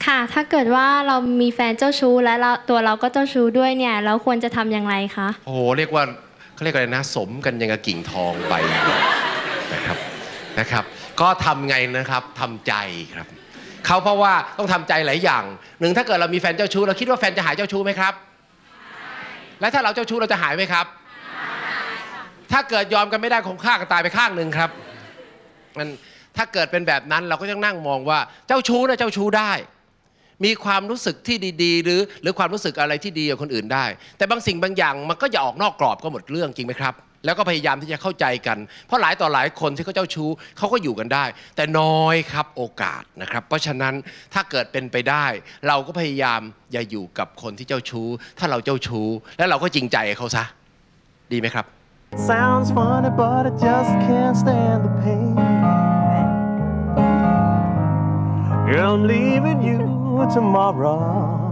ค่ะถ้าเกิดว่าเรามีแฟนเจ้าชู้และตัวเราก็เจ้าชู้ด้วยเนี่ยเราควรจะทำอย่างไรคะโอ้โหเรียกว่าเขาเรียกอะไรนะสมกันยังกับกิ่งทองไปนะครับก็ทำไงนะครับทำใจครับเขาเพราะว่าต้องทำใจหลายอย่างหนึ่งถ้าเกิดเรามีแฟนเจ้าชู้เราคิดว่าแฟนจะหายเจ้าชู้ไหมครับและถ้าเราเจ้าชู้เราจะหายไหมครับถ้าเกิดยอมกันไม่ได้คงฆ่ากันตายไปข้างหนึ่งครับมันถ้าเกิดเป็นแบบนั้นเราก็ต้องนั่งมองว่าเจ้าชู้นะเจ้าชู้ได้มีความรู้สึกที่ดีๆหรือความรู้สึกอะไรที่ดีกับคนอื่นได้แต่บางสิ่งบางอย่างมันก็อย่าออกนอกกรอบก็หมดเรื่องจริงไหมครับแล้วก็พยายามที่จะเข้าใจกันเพราะหลายต่อหลายคนที่เขาเจ้าชู้เขาก็อยู่กันได้แต่น้อยครับโอกาสนะครับเพราะฉะนั้นถ้าเกิดเป็นไปได้เราก็พยายามอย่าอยู่กับคนที่เจ้าชู้ถ้าเราเจ้าชู้แล้วเราก็จริงใจกับเขาซะดีไหมครับ Sounds funny but I just can't stand the pain Girl, I'm leaving you tomorrow